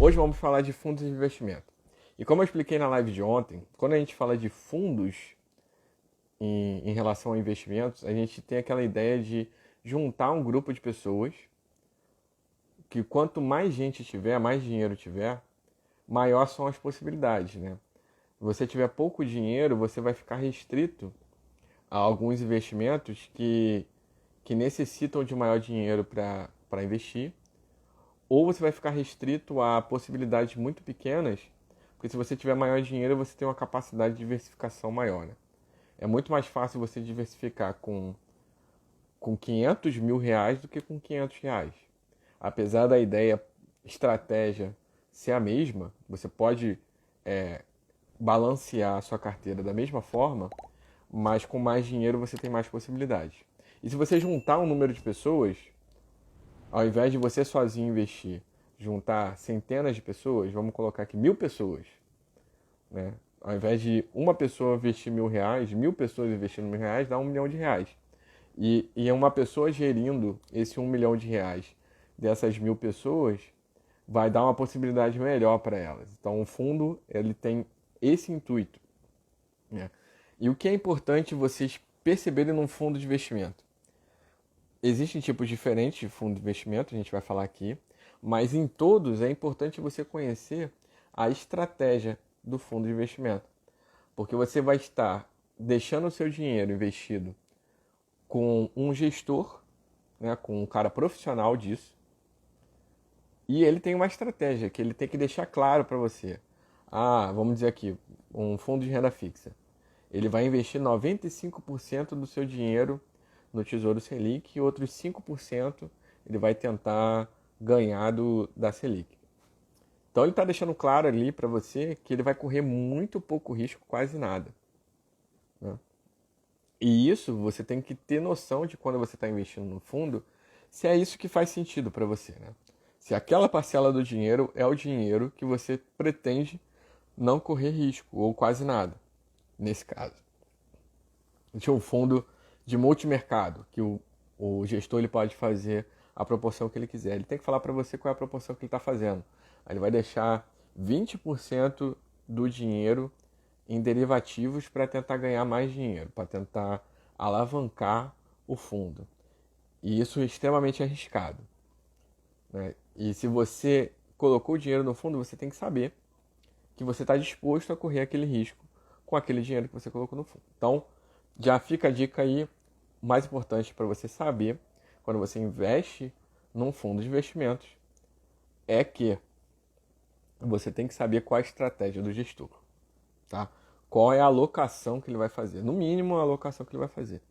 Hoje vamos falar de fundos de investimento. E como eu expliquei na live de ontem, quando a gente fala de fundos em relação a investimentos, a gente tem aquela ideia de juntar um grupo de pessoas que quanto mais gente tiver, mais dinheiro tiver, maior são as possibilidades, né? Se você tiver pouco dinheiro, você vai ficar restrito a alguns investimentos que necessitam de maior dinheiro para investir, ou você vai ficar restrito a possibilidades muito pequenas, porque se você tiver maior dinheiro, você tem uma capacidade de diversificação maior, né? É muito mais fácil você diversificar com 500 mil reais do que com 500 reais. Apesar da ideia, estratégia ser a mesma, você pode balancear a sua carteira da mesma forma, mas com mais dinheiro você tem mais possibilidades. E se você juntar um número de pessoas, ao invés de você sozinho investir, juntar centenas de pessoas, vamos colocar aqui 1.000 pessoas, né? Ao invés de uma pessoa investir 1.000 reais, 1.000 pessoas investindo 1.000 reais dá 1 milhão de reais. E uma pessoa gerindo esse 1 milhão de reais dessas 1.000 pessoas vai dar uma possibilidade melhor para elas. Então o fundo ele tem esse intuito, né? E o que é importante vocês perceberem num fundo de investimento? Existem tipos diferentes de fundo de investimento, a gente vai falar aqui, mas em todos é importante você conhecer a estratégia do fundo de investimento, porque você vai estar deixando o seu dinheiro investido com um gestor, né, com um cara profissional disso, e ele tem uma estratégia que ele tem que deixar claro para você. Ah, vamos dizer aqui, um fundo de renda fixa. Ele vai investir 95% do seu dinheiro no Tesouro Selic e outros 5% ele vai tentar ganhar da Selic. Então ele está deixando claro ali para você que ele vai correr muito pouco risco, quase nada, né? E isso você tem que ter noção de quando você está investindo no fundo, se é isso que faz sentido para você, né? Se aquela parcela do dinheiro é o dinheiro que você pretende não correr risco, ou quase nada, nesse caso. Tinha um fundo de multimercado, que o gestor ele pode fazer a proporção que ele quiser. Ele tem que falar para você qual é a proporção que ele está fazendo. Aí ele vai deixar 20% do dinheiro em derivativos para tentar ganhar mais dinheiro, para tentar alavancar o fundo. E isso é extremamente arriscado, né? E se você colocou o dinheiro no fundo, você tem que saber que você está disposto a correr aquele risco com aquele dinheiro que você colocou no fundo. Então, já fica a dica aí, mais importante para você saber, quando você investe num fundo de investimentos, é que você tem que saber qual é a estratégia do gestor, tá? Qual é a alocação que ele vai fazer, no mínimo a alocação que ele vai fazer.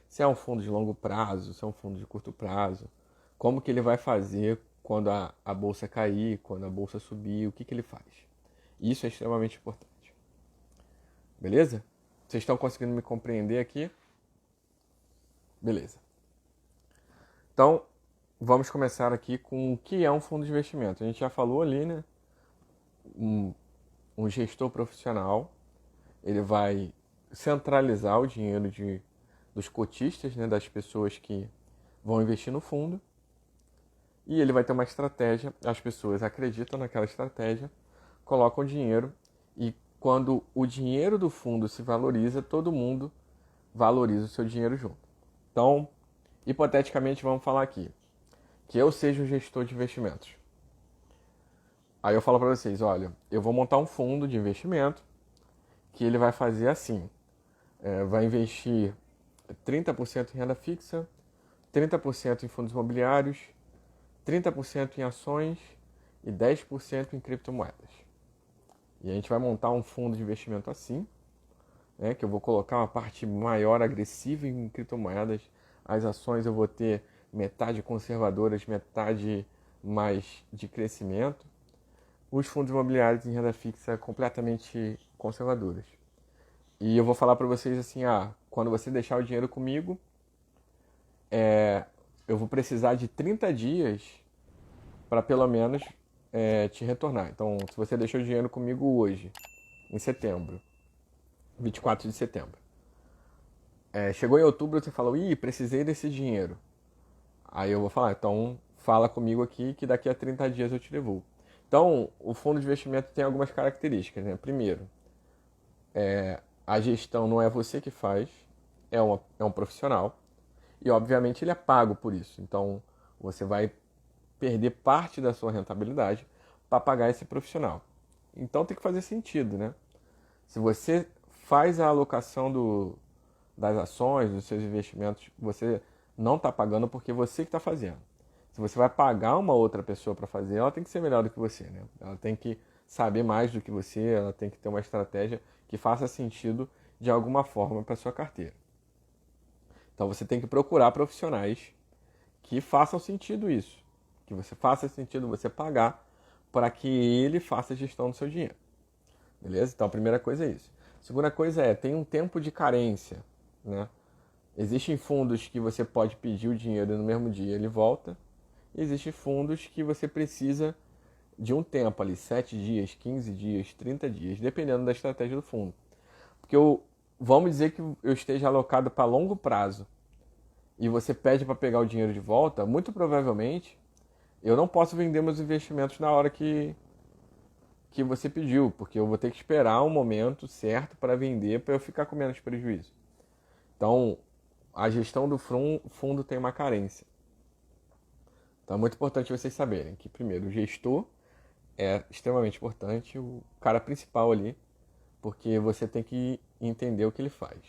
Se é um fundo de longo prazo, se é um fundo de curto prazo, como que ele vai fazer quando a bolsa cair, quando a bolsa subir, o que ele faz. Isso é extremamente importante. Beleza? Vocês estão conseguindo me compreender aqui? Beleza. Então, vamos começar aqui com o que é um fundo de investimento. A gente já falou ali, né? Um gestor profissional, ele vai centralizar o dinheiro dos cotistas, né? Das pessoas que vão investir no fundo. E ele vai ter uma estratégia, as pessoas acreditam naquela estratégia, colocam dinheiro e quando o dinheiro do fundo se valoriza, todo mundo valoriza o seu dinheiro junto. Então, hipoteticamente, vamos falar aqui que eu seja o gestor de investimentos. Aí eu falo para vocês, olha, eu vou montar um fundo de investimento que ele vai fazer assim, vai investir 30% em renda fixa, 30% em fundos imobiliários, 30% em ações e 10% em criptomoedas. E a gente vai montar um fundo de investimento assim, né, que eu vou colocar uma parte maior agressiva em criptomoedas. As ações eu vou ter metade conservadoras, metade mais de crescimento. Os fundos imobiliários em renda fixa completamente conservadoras. E eu vou falar para vocês assim, quando você deixar o dinheiro comigo, eu vou precisar de 30 dias para pelo menos te retornar. Então, se você deixou o dinheiro comigo hoje, em setembro, 24 de setembro, chegou em outubro, você falou, precisei desse dinheiro. Aí eu vou falar, então fala comigo aqui que daqui a 30 dias eu te devolvo. Então, o fundo de investimento tem algumas características, né? Primeiro, a gestão não é você que faz, é um profissional. E, obviamente, ele é pago por isso. Então, você vai perder parte da sua rentabilidade para pagar esse profissional. Então, tem que fazer sentido, né? Se você faz a alocação das ações, dos seus investimentos, você não está pagando porque você que está fazendo. Se você vai pagar uma outra pessoa para fazer, ela tem que ser melhor do que você, né? Ela tem que saber mais do que você, ela tem que ter uma estratégia que faça sentido de alguma forma para sua carteira. Então você tem que procurar profissionais que façam sentido isso, que você faça sentido você pagar para que ele faça a gestão do seu dinheiro. Beleza? Então a primeira coisa é isso. A segunda coisa tem um tempo de carência, né? Existem fundos que você pode pedir o dinheiro e no mesmo dia ele volta. E existem fundos que você precisa de um tempo ali, 7 dias, 15 dias, 30 dias, dependendo da estratégia do fundo. Porque vamos dizer que eu esteja alocado para longo prazo e você pede para pegar o dinheiro de volta, muito provavelmente eu não posso vender meus investimentos na hora que você pediu, porque eu vou ter que esperar um momento certo para vender para eu ficar com menos prejuízo. Então, a gestão do fundo tem uma carência. Então é muito importante vocês saberem que, primeiro, o gestor é extremamente importante, o cara principal ali, porque você tem que entender o que ele faz.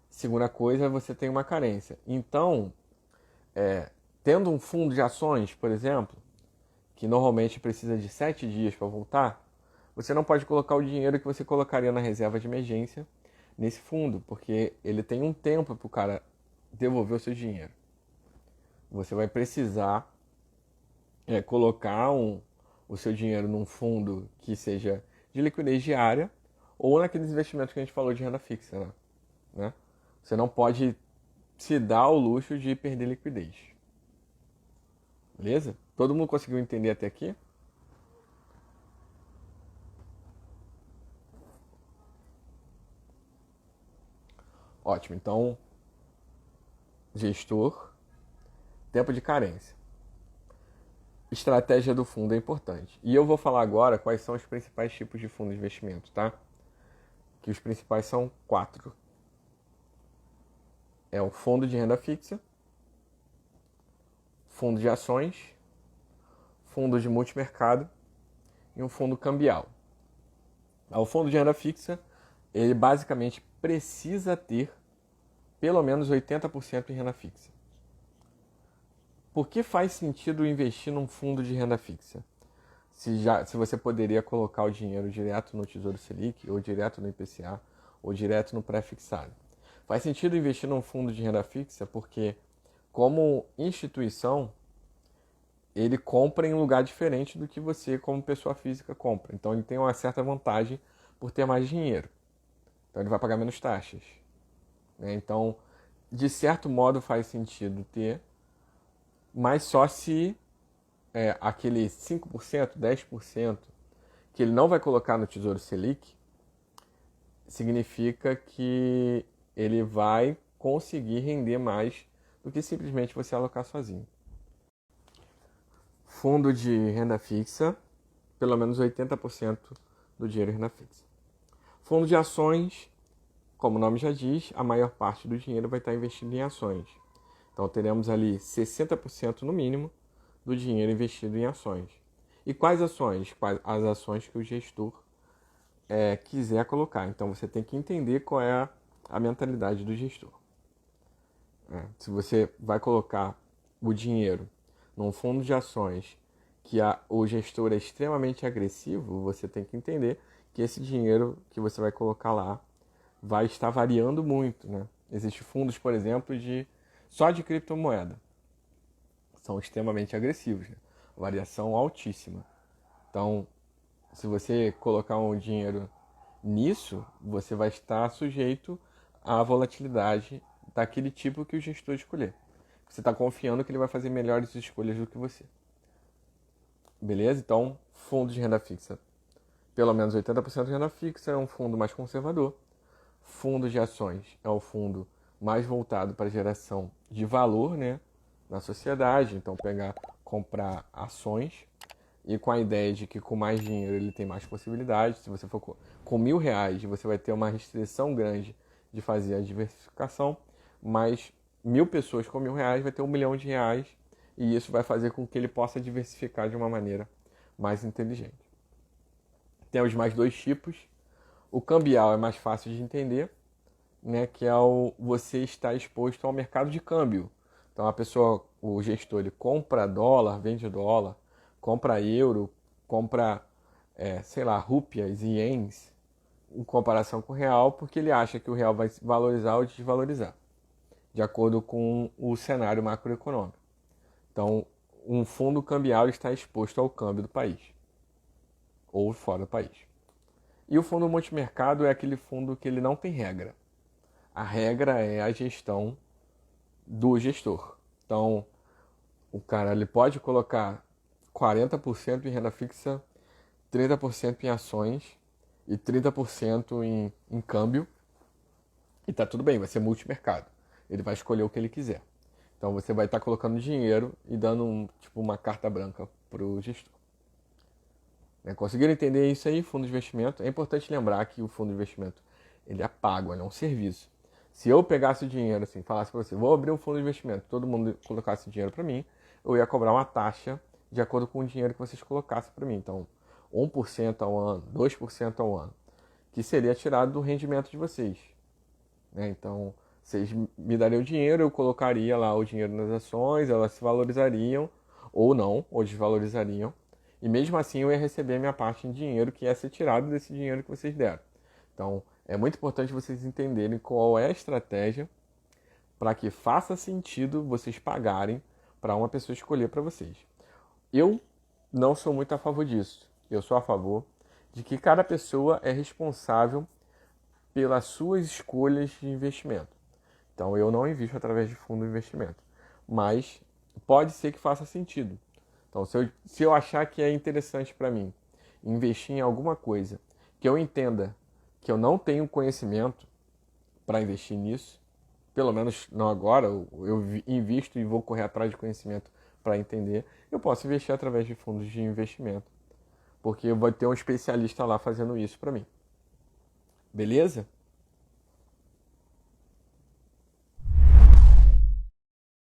Segunda coisa, você tem uma carência. Então, tendo um fundo de ações, por exemplo, que normalmente precisa de 7 dias para voltar, você não pode colocar o dinheiro que você colocaria na reserva de emergência nesse fundo, porque ele tem um tempo para o cara devolver o seu dinheiro. Você vai precisar colocar o seu dinheiro num fundo que seja de liquidez diária ou naqueles investimentos que a gente falou de renda fixa, né? Você não pode se dar o luxo de perder liquidez. Beleza? Todo mundo conseguiu entender até aqui? Ótimo. Então, gestor, tempo de carência. Estratégia do fundo é importante. E eu vou falar agora quais são os principais tipos de fundo de investimento, tá? Que os principais são 4. É o fundo de renda fixa, fundo de ações, fundo de multimercado e um fundo cambial. O fundo de renda fixa, ele basicamente precisa ter pelo menos 80% em renda fixa. Por que faz sentido investir num fundo de renda fixa? Se você poderia colocar o dinheiro direto no Tesouro Selic, ou direto no IPCA, ou direto no pré-fixado. Faz sentido investir num fundo de renda fixa porque, como instituição, ele compra em um lugar diferente do que você, como pessoa física, compra. Então, ele tem uma certa vantagem por ter mais dinheiro. Então, ele vai pagar menos taxas. Né? Então, de certo modo, faz sentido ter, mas só se aquele 5%, 10% que ele não vai colocar no Tesouro Selic, significa que ele vai conseguir render mais do que simplesmente você alocar sozinho. Fundo de renda fixa, pelo menos 80% do dinheiro em renda fixa. Fundo de ações, como o nome já diz, a maior parte do dinheiro vai estar investido em ações. Então teremos ali 60% no mínimo do dinheiro investido em ações. E quais ações? As ações que o gestor quiser colocar. Então você tem que entender qual é a mentalidade do gestor. Se você vai colocar o dinheiro num fundo de ações que o gestor é extremamente agressivo, você tem que entender que esse dinheiro que você vai colocar lá vai estar variando muito, né? Existem fundos, por exemplo, só de criptomoeda. São extremamente agressivos, né? Variação altíssima. Então, se você colocar um dinheiro nisso, você vai estar sujeito à volatilidade daquele tipo que o gestor escolher. Você está confiando que ele vai fazer melhores escolhas do que você. Beleza? Então, fundo de renda fixa. Pelo menos 80% de renda fixa é um fundo mais conservador. Fundo de ações é o fundo mais voltado para a geração de valor, né, na sociedade. Então, comprar ações. e com a ideia de que com mais dinheiro ele tem mais possibilidades. Se você for com R$ 1.000, você vai ter uma restrição grande de fazer a diversificação, mas 1.000 pessoas com R$ 1.000 vai ter R$ 1 milhão, e isso vai fazer com que ele possa diversificar de uma maneira mais inteligente. Temos mais dois tipos. O cambial é mais fácil de entender, né, que é você estar exposto ao mercado de câmbio. Então a pessoa, o gestor, ele compra dólar, vende dólar, compra euro, compra, sei lá, rúpias e ienes em comparação com o real, porque ele acha que o real vai valorizar ou desvalorizar, de acordo com o cenário macroeconômico. Então, um fundo cambial está exposto ao câmbio do país ou fora do país. E o fundo multimercado é aquele fundo que ele não tem regra. A regra é a gestão do gestor. Então, o cara ele pode colocar 40% em renda fixa, 30% em ações e 30% em câmbio. E tá tudo bem, vai ser multimercado. Ele vai escolher o que ele quiser. Então você vai estar colocando dinheiro e dando uma carta branca para o gestor. Conseguiram entender isso aí, fundo de investimento? É importante lembrar que o fundo de investimento ele é pago, ele é um serviço. Se eu pegasse o dinheiro assim, falasse para você, vou abrir um fundo de investimento, todo mundo colocasse dinheiro para mim, eu ia cobrar uma taxa de acordo com o dinheiro que vocês colocassem para mim. Então, 1% ao ano, 2% ao ano, que seria tirado do rendimento de vocês. Então, vocês me dariam dinheiro, eu colocaria lá o dinheiro nas ações, elas se valorizariam, ou não, ou desvalorizariam. E mesmo assim eu ia receber a minha parte em dinheiro, que ia ser tirado desse dinheiro que vocês deram. Então, é muito importante vocês entenderem qual é a estratégia para que faça sentido vocês pagarem para uma pessoa escolher para vocês. Eu não sou muito a favor disso. Eu sou a favor de que cada pessoa é responsável pelas suas escolhas de investimento. Então, eu não invisto através de fundo de investimento. Mas pode ser que faça sentido. Então, se eu achar que é interessante para mim investir em alguma coisa que eu entenda que eu não tenho conhecimento para investir nisso, pelo menos não agora, eu invisto e vou correr atrás de conhecimento para entender, eu posso investir através de fundos de investimento, porque eu vou ter um especialista lá fazendo isso para mim. Beleza?